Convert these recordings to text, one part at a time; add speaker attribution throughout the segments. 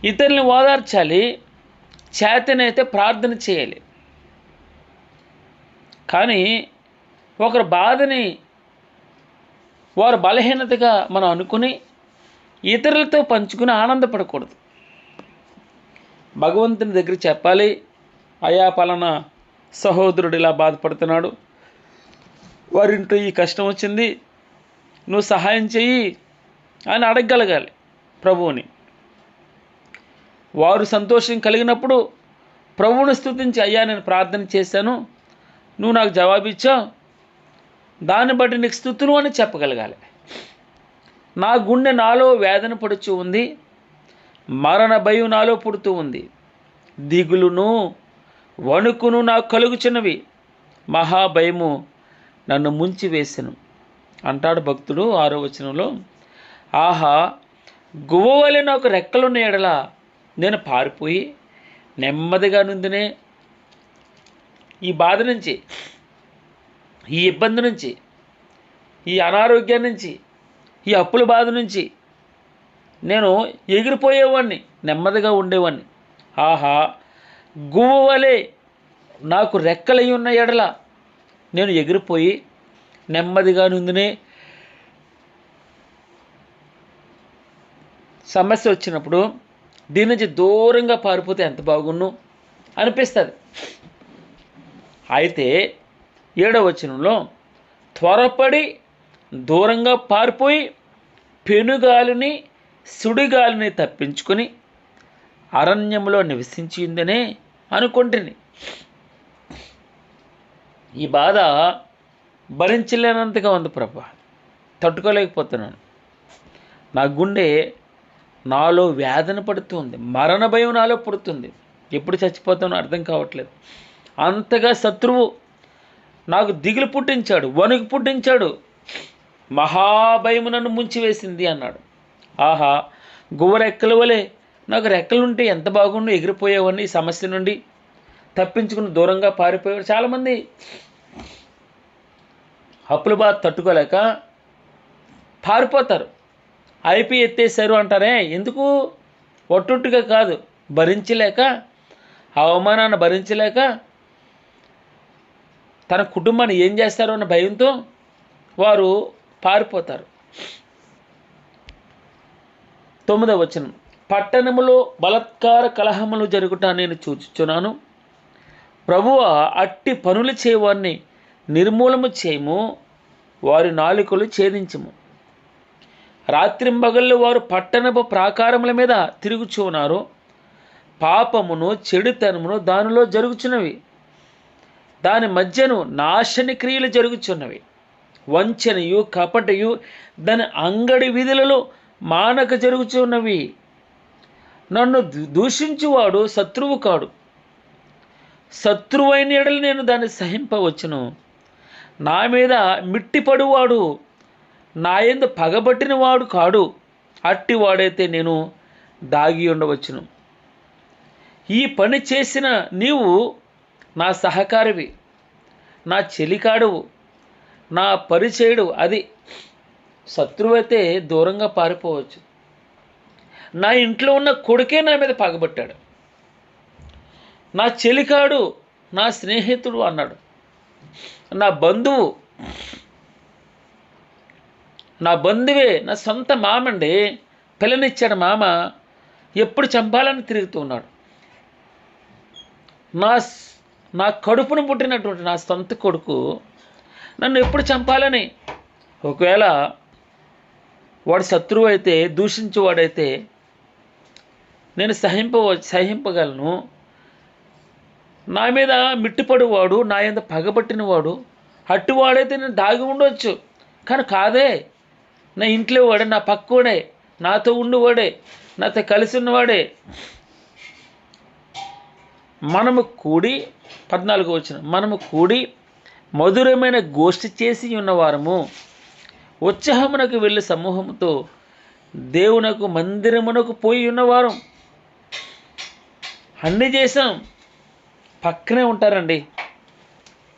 Speaker 1: ఇతరుల్ని ఓదార్చాలి, చేతనైతే ప్రార్థన చేయాలి. కానీ ఒకరి బాధని వారు బలహీనతగా మనం అనుకుని ఇతరులతో పంచుకుని ఆనందపడకూడదు. భగవంతుని దగ్గర చెప్పాలి, అయా పలానా సహోదరుడు ఇలా బాధపడుతున్నాడు, వారింట్లో ఈ కష్టం వచ్చింది, నువ్వు సహాయం చెయ్యి అని అడగగలగాలి ప్రభువుని. వారు సంతోషం కలిగినప్పుడు ప్రభువుని స్తుతించి, అయ్యా నేను ప్రార్థన చేశాను, నువ్వు నాకు జవాబిచ్చావు, దాన్ని బట్టి నీకు స్తుతులు అని చెప్పగలగాలి. నా గుండె నాలో వేదన పడుచు ఉంది, మరణ భయం నాలో పుడుతూ ఉంది, దిగులును వణుకును నాకు కలుగుచున్నవి, మహాభయము నన్ను ముంచి వేసెను అంటాడు భక్తుడు 6వ వచనంలో. ఆహా, గువ్వవలె నాకు రెక్కలున్న ఎడల నేను పారిపోయి నెమ్మదిగా నుందినే. ఈ బాధ నుంచి, ఈ ఇబ్బంది నుంచి, ఈ అనారోగ్యం నుంచి, ఈ అప్పుల బాధ నుంచి నేను ఎగిరిపోయేవాడిని, నెమ్మదిగా ఉండేవాడిని. ఆహా, గువ్వవలె నాకు రెక్కలై ఉన్న ఎడల నేను ఎగిరిపోయి నెమ్మదిగా నుందినే. సమస్య వచ్చినప్పుడు దీని నుంచి దూరంగా పారిపోతే ఎంత బాగున్ను అనిపిస్తుంది. అయితే 7వ వచనంలో త్వరపడి దూరంగా పారిపోయి పెనుగాలిని సుడిగాలిని తప్పించుకొని అరణ్యంలో నివసించిందనే అనుకుంటుని. ఈ బాధ భరించలేనంతగా ఉంది ప్రభా, తట్టుకోలేకపోతున్నాను, నా గుండె నాలో వేదన పడుతుంది, మరణ భయం నాలో పుడుతుంది, ఎప్పుడు చచ్చిపోతానో అర్థం కావట్లేదు. అంతగా శత్రువు నాకు దిగులు పుట్టించాడు, వణుకు పుట్టించాడు, మహాభయము నన్ను ముంచివేసింది అన్నాడు. ఆహా, గువ్వ రెక్కల వలె నాకు రెక్కలుంటే ఎంత బాగుండు, ఎగిరిపోయేవాడిని, ఈ సమస్య నుండి తప్పించుకుని దూరంగా పారిపోయేవాడు. చాలామంది అప్పుల బాధ తట్టుకోలేక పారిపోతారు. ఐపీ ఎత్తేసారు అంటారే, ఎందుకు? ఒట్టొట్టుగా కాదు, భరించలేక, అవమానాన్ని భరించలేక తన కుటుంబాన్ని ఏం చేస్తారో అన్న భయంతో వారు పారిపోతారు. 9వ వచనం, పట్టణములో బలత్కార కలహములు జరుగుట నేను చూచుచున్నాను, ప్రభువా అట్టి పనులు చేయవారిని నిర్మూలము చేయము, వారి నాలుకలు ఛేదించము. రాత్రింబగళ్ళు వారు పట్టణపు ప్రాకారముల మీద తిరుగుచున్నారు, పాపమును చెడుతనమును దానిలో జరుగుచున్నవి, దాని మధ్యను నాశన క్రియలు జరుగుచున్నవి, వంచనయు కపటయు దాని అంగడి వీధులలో మానక జరుగుచున్నవి. నన్ను దూషించువాడు శత్రువు కాడు, శత్రువైన ఎడల నేను దాన్ని సహింపవచ్చును. నా మీద మిట్టిపడువాడు నా యందు పగబట్టిన వాడు కాడు, అట్టివాడైతే నేను దాగి ఉండవచ్చును. ఈ పని చేసిన నీవు నా సహకారివి, నా చెలికాడువు, నా పరిచయుడు. అది శత్రువైతే దూరంగా పారిపోవచ్చు. నా ఇంట్లో ఉన్న కొడుకే నా మీద పగబట్టాడు, నా చెలికాడు, నా స్నేహితుడు అన్నాడు, నా బంధువు, నా బంధువే, నా సొంత మామండి, పిల్లనిచ్చాడు మామ, ఎప్పుడు చంపాలని తిరుగుతూ ఉన్నాడు. నా కడుపును పుట్టినటువంటి నా సొంత కొడుకు నన్ను ఎప్పుడు చంపాలని. ఒకవేళ వాడు శత్రువు అయితే, దూషించేవాడైతే నేను సహింపగలను. నా మీద మిట్టిపడువాడు, నా యందు పగబట్టినవాడు, అట్టివాడైతే నేను దాగి ఉండవచ్చు. కానీ కాదే, నా ఇంట్లో వాడే, నా పక్కవాడే, నాతో ఉండివాడే, నాతో కలిసి ఉన్నవాడే. మనము కూడి 14వ వచనం, మనము కూడి మధురమైన గోష్ఠి చేసి ఉన్నవారము, ఉత్సాహమునకు వెళ్ళి సమూహముతో దేవునకు మందిరమునకు పోయి ఉన్నవారం. అన్నీ చేసాం, పక్కనే ఉంటారండి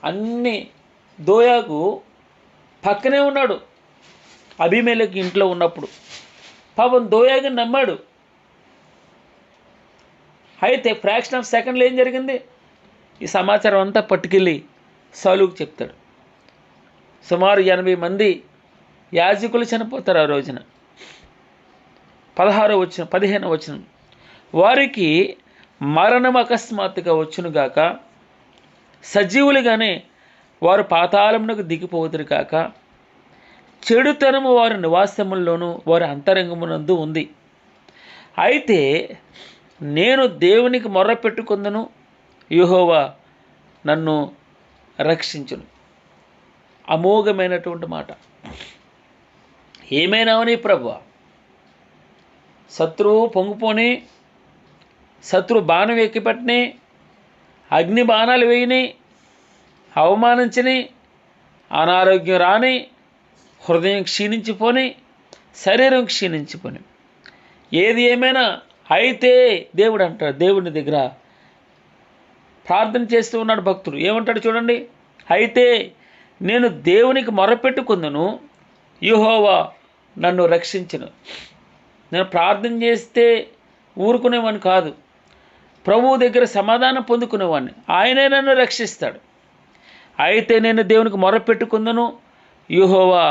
Speaker 1: అన్నీ. దోయాకు పక్కనే ఉన్నాడు అబీమెలెకు ఇంట్లో ఉన్నప్పుడు. పాపం దోయాగుని నమ్మాడు, అయితే ఫ్రాక్షన్ ఆఫ్ సెకండ్లో ఏం జరిగింది? ఈ సమాచారం అంతా పట్టుకెళ్ళి సౌలుకు చెప్తాడు. సుమారు 80 మంది యాజకులు చనిపోతారు ఆ రోజున. 15వ వచనం, వారికి మరణం అకస్మాత్తుగా వచ్చునుగాక, సజీవులుగానే వారు పాతాళమునకు దిగిపోదురు కాక, చెడుతనము వారి నివాసముల్లోనూ వారి అంతరంగమునందు ఉంది. అయితే నేను దేవునికి మొర్ర పెట్టుకుందును, యెహోవా నన్ను రక్షించును. అమోఘమైనటువంటి మాట. ఏమైనావని ప్రభువా, శత్రువు పొంగిపోని, శత్రు బాణం ఎక్కిపట్టిని, అగ్ని బాణాలు వేయని, అవమానించని, అనారోగ్యం రాని, హృదయం క్షీణించిపోని, శరీరం క్షీణించిపోని, ఏది ఏమైనా అయితే దేవుడు అంటాడు. దేవుని దగ్గర ప్రార్థన చేస్తూ ఉన్నాడు భక్తుడు. ఏమంటాడు చూడండి, అయితే నేను దేవునికి మొరపెట్టుకుందును, యెహోవా నన్ను రక్షించును. నేను ప్రార్థన చేస్తే ఊరుకునేవాడిని కాదు, ప్రభువు దగ్గర సమాధానం పొందుకునేవాడిని. ఆయనే నన్ను రక్షిస్తాడు. అయితే నేను దేవునికి మొరపెట్టుకుందును, యెహోవా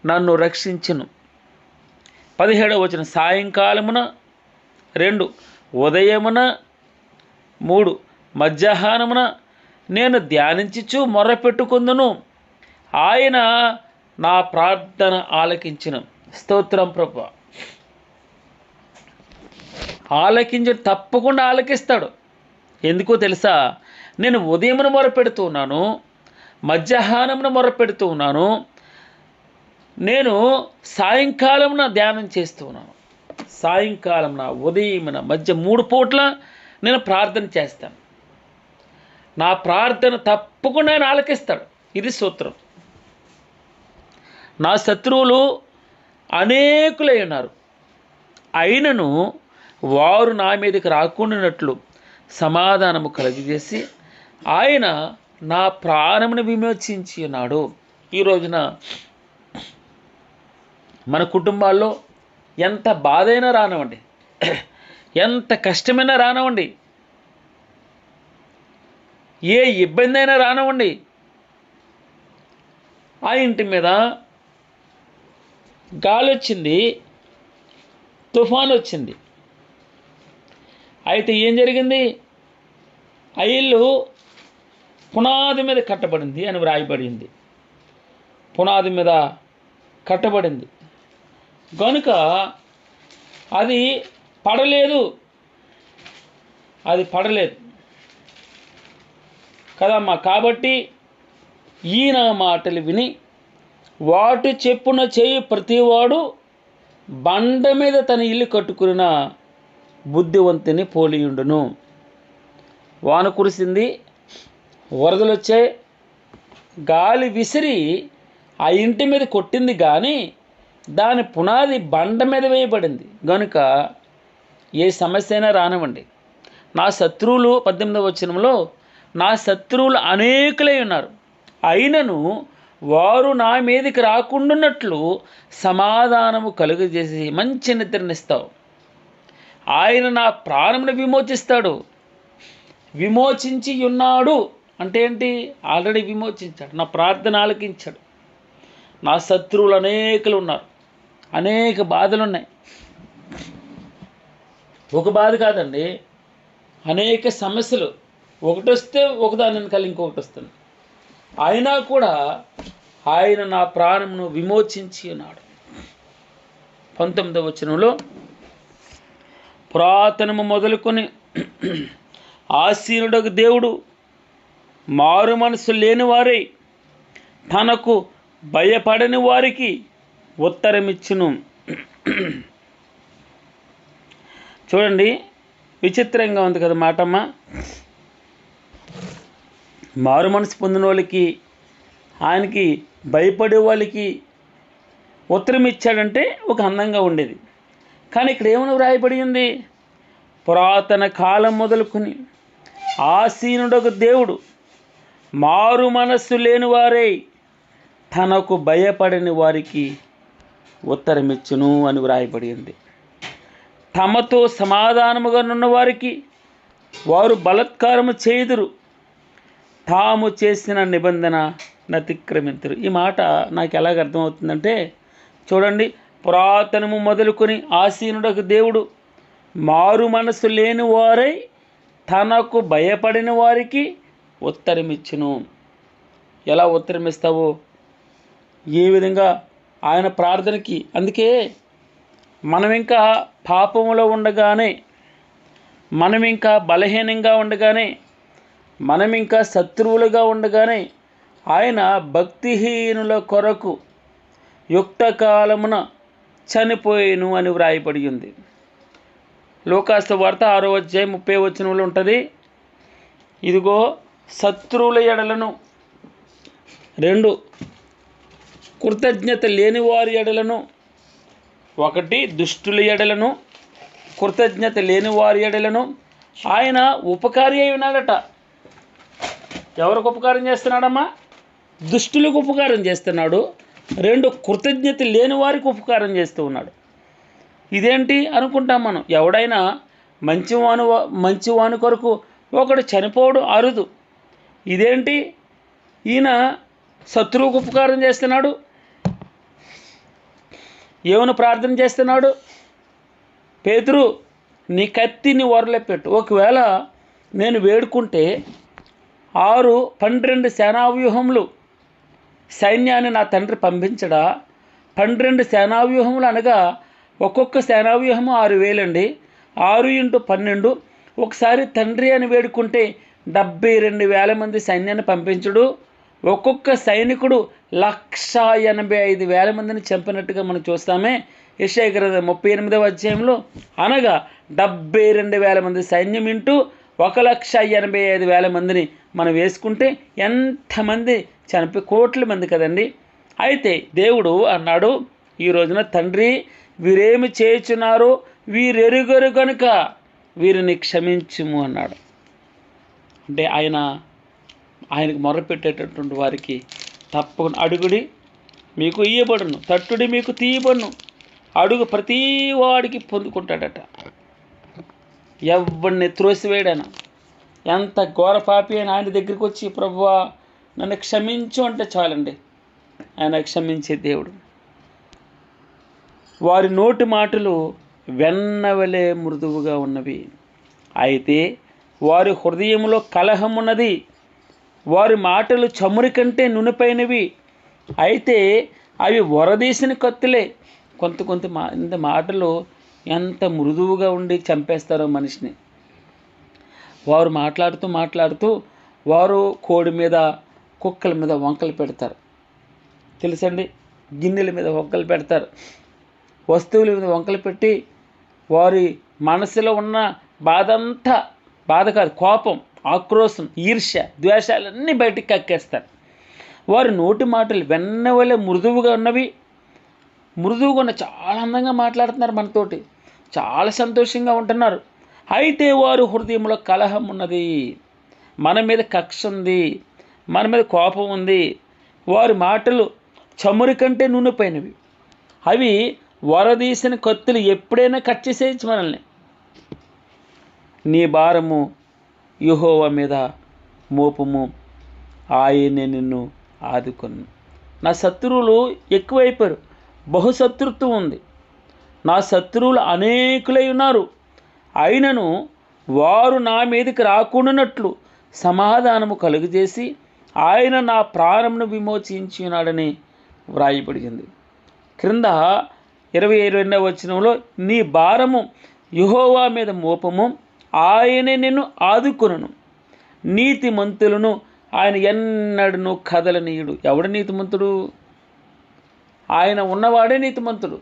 Speaker 1: నన్ను రక్షించును. 17వ వచనం, సాయంకాలమున 2, ఉదయమున 3, మధ్యాహ్నమున నేను ధ్యానించుచు మొర్రపెట్టుకుందును, ఆయన నా ప్రార్థన ఆలకించును. స్తోత్రం ప్రభువా. తప్పకుండా ఆలకిస్తాడు. ఎందుకో తెలుసా? నేను ఉదయమున మొరపెడుతూ ఉన్నాను, మధ్యాహ్నమున మొరపెడుతూ ఉన్నాను, నేను సాయంకాలమున ధ్యానం చేస్తూ ఉన్నాను. సాయంకాలమున, ఉదయమున, మధ్య 3 పూట్ల నేను ప్రార్థన చేస్తాను. నా ప్రార్థన తప్పకుండా ఆయన ఆలకిస్తాడు. ఇది సూత్రం. నా శత్రువులు అనేకులై ఉన్నారు, అయినను వారు నా మీదకి రాకుండానట్లు సమాధానము కలుగజేసి ఆయన నా ప్రాణమును విమోచించి ఉన్నాడు. ఈ రోజున మన కుటుంబాల్లో ఎంత బాధైనా రానివ్వండి, ఎంత కష్టమైనా రానివ్వండి, ఏ ఇబ్బంది అయినా రానివ్వండి, ఆ ఇంటి మీద గాలి వచ్చింది, తుఫాను వచ్చింది. అయితే ఏం జరిగింది? ఆ ఇల్లు పునాది మీద కట్టబడింది అని వ్రాయబడింది. పునాది మీద కట్టబడింది కనుక అది పడలేదు కదమ్మా. కాబట్టి ఈయన మాటలు విని వాటి చెప్పున చేయి ప్రతివాడు బండ మీద తన ఇల్లు కట్టుకున్న బుద్ధివంతుని పోలియుండును. వాన కురిసింది, వరదలు వచ్చాయి, గాలి విసిరి ఆ ఇంటి మీద కొట్టింది, కానీ దాని పునాది బండ మీద వేయబడింది. కనుక ఏ సమస్య అయినా రానివ్వండి. నా శత్రువులు 18వ వచనంలో నా శత్రువులు అనేకులై ఉన్నారు, అయినను వారు నా మీదకి రాకుండాన్నట్లు సమాధానము కలుగజేసి మంచి నిద్రనిస్తావు. ఆయన నా ప్రాణమును విమోచిస్తాడు. విమోచించి ఉన్నాడు అంటే ఏంటి? ఆల్రెడీ విమోచించాడు. నా ప్రార్థన ఆలకించాడు. నా శత్రువులు అనేకులు ఉన్నారు, అనేక బాధలు ఉన్నాయి. ఒక బాధ కాదండి, అనేక సమస్యలు. ఒకటి వస్తే ఒకదాని వెనకాల ఇంకొకటి వస్తుంది. అయినా కూడా ఆయన నా ప్రాణమును విమోచించి ఉన్నాడు. 19వ వచనంలో పురాతనము మొదలుకొని ఆసీనుడకు దేవుడు మారు మనసు లేని వారై తనకు భయపడని వారికి ఉత్తరమిచ్చును. చూడండి, విచిత్రంగా ఉంది కదా మాటమ్మ. మారు మనసు పొందిన వాళ్ళకి, ఆయనకి భయపడే వాళ్ళకి ఉత్తరం ఇచ్చాడంటే ఒక అందంగా ఉండేది. కానీ ఇక్కడ ఏమైనా వ్రాయబడి ఉంది? పురాతన కాలం మొదలుకొని ఆసీనుడొక దేవుడు మారు మనస్సు లేని వారై తనకు భయపడని వారికి ఉత్తరమిచ్చును అని వ్రాయబడి ఉంది. తమతో సమాధానముగా నున్న వారికి వారు బలాత్కారము చేయుదురు, తాము చేసిన నిబంధన అతిక్రమింతురు. ఈ మాట నాకు ఎలాగ అర్థమవుతుందంటే, చూడండి, పురాతనము మొదలుకొని ఆసీనుడకు దేవుడు మారు మనసు లేని వారై తనకు భయపడిన వారికి ఉత్తరమిచ్చును. ఎలా ఉత్తరమిస్తావో, ఏ విధంగా ఆయన ప్రార్థనకి. అందుకే మనం ఇంకా పాపములో ఉండగానే, మనం ఇంకా బలహీనంగా ఉండగానే, మనం ఇంకా శత్రువులుగా ఉండగానే ఆయన భక్తిహీనుల కొరకు యుక్త కాలమున చనిపోయేను అని వ్రాయబడి ఉంది. లూకాసు వార్త 6వ అధ్యాయం 30వ వచనంలో ఉంటుంది, ఇదిగో శత్రువుల ఎడలను, 2 కృతజ్ఞత లేని వారి ఎడలను, 1 దుష్టుల ఎడలను, కృతజ్ఞత లేని వారి ఎడలను ఆయన ఉపకారి అయి ఉన్నాడట. ఎవరికి ఉపకారం చేస్తున్నాడమ్మా? దుష్టులకు ఉపకారం చేస్తున్నాడు. 2 కృతజ్ఞత లేని వారికి ఉపకారం చేస్తూ ఉన్నాడు. ఇదేంటి అనుకుంటాం మనం. ఎవడైనా మంచివాని కొరకు ఒకడు చనిపోవడం అరుదు. ఇదేంటి, ఈయన శత్రువుకు ఉపకారం చేస్తున్నాడు, ఏమని ప్రార్థన చేస్తున్నాడు? పేతురు, నీ కత్తిని ఒరలో పెట్టు. ఒకవేళ నేను వేడుకుంటే 12 సేనావ్యూహములు సైన్యాన్ని నా తండ్రి పంపించడా? 12 సేనావ్యూహములు అనగా ఒక్కొక్క సేనావ్యూహము 6,000 అండి. 6 × 12. ఒకసారి తండ్రి అని వేడుకుంటే 72,000 మంది సైన్యాన్ని పంపించడు. ఒక్కొక్క సైనికుడు 185,000 మందిని చంపినట్టుగా మనం చూస్తామే యెషయా గ్రంథం 38వ అధ్యాయంలో. అనగా 72,000 మంది సైన్యం ఇంటూ 185,000 మందిని మనం వేసుకుంటే ఎంతమంది కోట్ల మంది కదండి. అయితే దేవుడు అన్నాడు, ఈ రోజున తండ్రి, వీరేమి చేయుచున్నారో వీరెరుగరు కనుక వీరిని క్షమించుము అన్నాడు. అంటే ఆయనకు మొరపెట్టేటటువంటి వారికి తప్పకుండా అడుగుడి మీకు ఇయ్యబడును, తట్టుడి మీకు తీయబడును, అడుగు ప్రతి వాడికి పొందుకుంటాడట. ఎవరిని త్రోసివేయడన ఎంత ఘోర పాపి అని ఆయన దగ్గరికి వచ్చి, ప్రభువా నన్ను క్షమించు అంటే చాలండి, ఆయన క్షమించే దేవుడు. వారి నోటి మాటలు వెన్నవలే మృదువుగా ఉన్నవి, అయితే వారి హృదయంలో కలహం ఉన్నది. వారి మాటలు చమురి కంటే నునిపైనవి, అయితే అవి వరదీసిన కత్తులే. కొంత మాటలు ఎంత మృదువుగా ఉండి చంపేస్తారో మనిషిని. వారు మాట్లాడుతూ వారు కోడి మీద, కుక్కల మీద వంకలు పెడతారు, తెలుసండి. గిన్నెల మీద వంకలు పెడతారు, వస్తువుల మీద వంకలు పెట్టి వారి మనసులో ఉన్న బాధ కాదు, కోపం, ఆక్రోశం, ఈర్ష్య, ద్వేషాలన్నీ బయటికి కక్కేస్తారు. వారి నోటి మాటలు వెన్నవలే మృదువుగా ఉన్నవి. మృదువుగా ఉన్న చాలా అందంగా మాట్లాడుతున్నారు మనతోటి, చాలా సంతోషంగా ఉంటున్నారు. అయితే వారు హృదయంలో కలహం ఉన్నది, మన మీద కక్ష ఉంది, మన మీద కోపం ఉంది. వారి మాటలు చమురు కంటే నూనెపోయినవి, అవి వరదీసిన కత్తులు ఎప్పుడైనా కట్ చేసేయచ్చు మనల్ని. నీ భారము యెహోవా మీద మోపము, ఆయనే నిన్ను ఆదుకొను. నా శత్రువులు ఎక్కువైపోయారు, బహుశత్రుత్వం ఉంది. నా శత్రువులు అనేకులై ఉన్నారు, అయినను వారు నా మీదకి రాకుండానట్లు సమాధానము కలుగజేసి ఆయన నా ప్రాణమును విమోచించున్నాడని వ్రాయబడింది. క్రింద 22వ వచనంలో, నీ భారము యెహోవా మీద మోపము, ఆయనే నిన్ను ఆదుకొనును. నీతిమంతులను ఆయన ఎన్నడూ కదలనీయుడు. ఎవడు నీతిమంతుడు? ఆయన ఉన్నవాడే నీతిమంతుడు.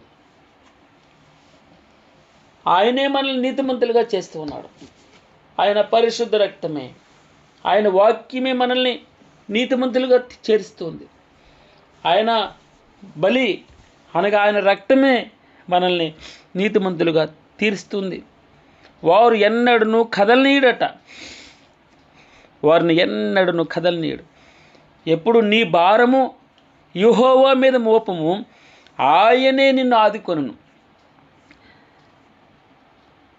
Speaker 1: ఆయనే మనల్ని నీతిమంతులుగా చేస్తూ ఉన్నాడు. ఆయన పరిశుద్ధ రక్తమే, ఆయన వాక్యమే మనల్ని నీతిమంతులుగా చేరుస్తుంది. ఆయన బలి అనగా ఆయన రక్తమే మనల్ని నీతిమంతులుగా తీరుస్తుంది. వారు ఎన్నడూ కదలనీయుడట, వారిని ఎన్నడూ కదలనీయుడు. ఎప్పుడు నీ భారము యెహోవా మీద మోపము, ఆయనే నిన్ను ఆదుకొనును.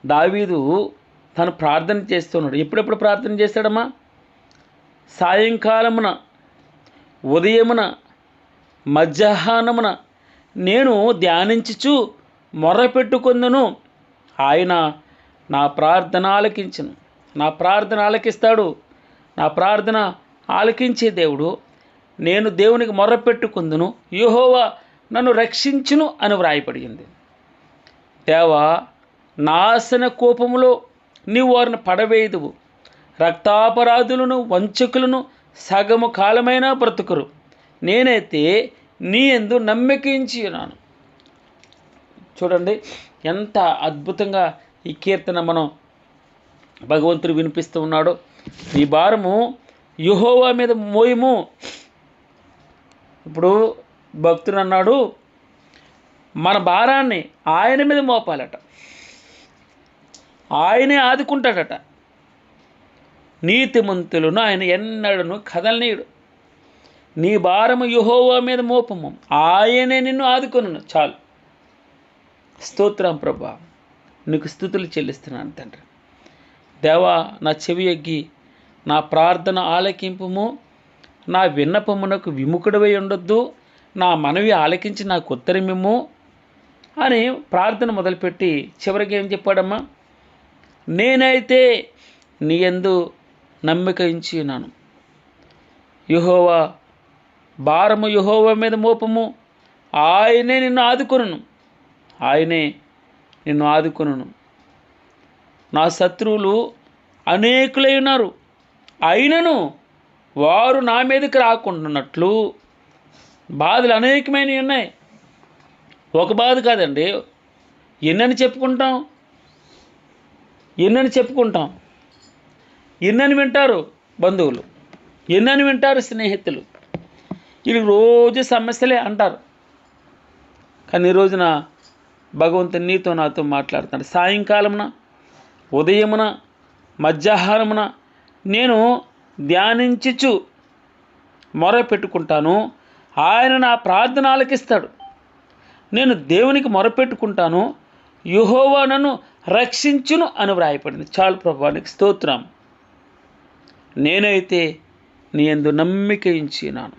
Speaker 1: దావీదు తను ప్రార్థన చేస్తున్నాడు. ఎప్పుడెప్పుడు ప్రార్థన చేస్తాడమ్మా? సాయంకాలమున, ఉదయమున, మధ్యాహ్నమున నేను ధ్యానించుచు మొర్రపెట్టుకొందును. ఆయన నా ప్రార్థన ఆలకించును. నా ప్రార్థన ఆలకిస్తాడు. నా ప్రార్థన ఆలకించే దేవుడు. నేను దేవునికి మొర్రపెట్టుకొందును, యెహోవా నన్ను రక్షించును అని వ్రాయబడింది. దేవా, నాశన కోపములో నీవు వారిని పడవేయుదువు. రక్తాపరాధులను, వంచకులను సగము కాలమైనా బ్రతుకురు. నేనైతే నీ యందు నమ్మిక ఉంచి ఉన్నాను. చూడండి ఎంత అద్భుతంగా ఈ కీర్తన మనం భగవంతుడు వినిపిస్తూ ఉన్నాడు. ఈ భారము యెహోవా మీద మోయము. ఇప్పుడు భక్తుడు అన్నాడు, మన భారాన్ని ఆయన మీద మోపాలట. ఆయనే ఆదుకుంటాడట. నీతిమంతులను ఆయన ఎన్నడను కదలనీయుడు. నీ భారము యెహోవా మీద మోపము, ఆయనే నిన్ను ఆదుకొనును. చాలు. స్తోత్రం ప్రభా, నీకు స్తుతులు చెల్లిస్తున్నాను తండ్రి. దేవా, నా చెవి ఎగ్గి నా ప్రార్థన ఆలకింపుము. నా విన్నపమునకు విముఖుడవై ఉండొద్దు. నా మనవి ఆలకించి నాకు ఉత్తరమిమ్ము అని ప్రార్థన మొదలుపెట్టి చివరికి ఏం చెప్పాడమ్మా? నేనైతే నీ యందు నమ్మిక ఉంచి ఉన్నాను. యెహోవా భారము యెహోవా మీద మోపము, ఆయనే నిన్ను ఆదుకొనును. ఆయనే నిన్ను ఆదుకొనును. నా శత్రువులు అనేకులై ఉన్నారు, అయినను వారు నా మీదకి రాకుండాన్నట్లు బాధలు అనేకమైనవి ఉన్నాయి. ఒక బాధ కాదండి, ఎన్నని చెప్పుకుంటాం, ఎన్నని వింటారు బంధువులు, ఎన్నని వింటారు స్నేహితులు. వీళ్ళకి రోజు సమస్యలే అంటారు. కానీ ఈ రోజున భగవంతుని నీతో నాతో మాట్లాడుతున్నాడు. సాయంకాలమున, ఉదయమున, మధ్యాహ్నమున నేను ధ్యానించుచు మొర పెట్టుకుంటాను. ఆయన నా ప్రార్థన ఆలకిస్తాడు. నేను దేవునికి మొరపెట్టుకుంటాను, యెహోవా నన్ను రక్షించును అని వ్రాయబడింది. చాలు ప్రభువా, నీకు స్తోత్రం. నేనైతే నీ యందు నమ్మిక ఉంచి ఉన్నాను.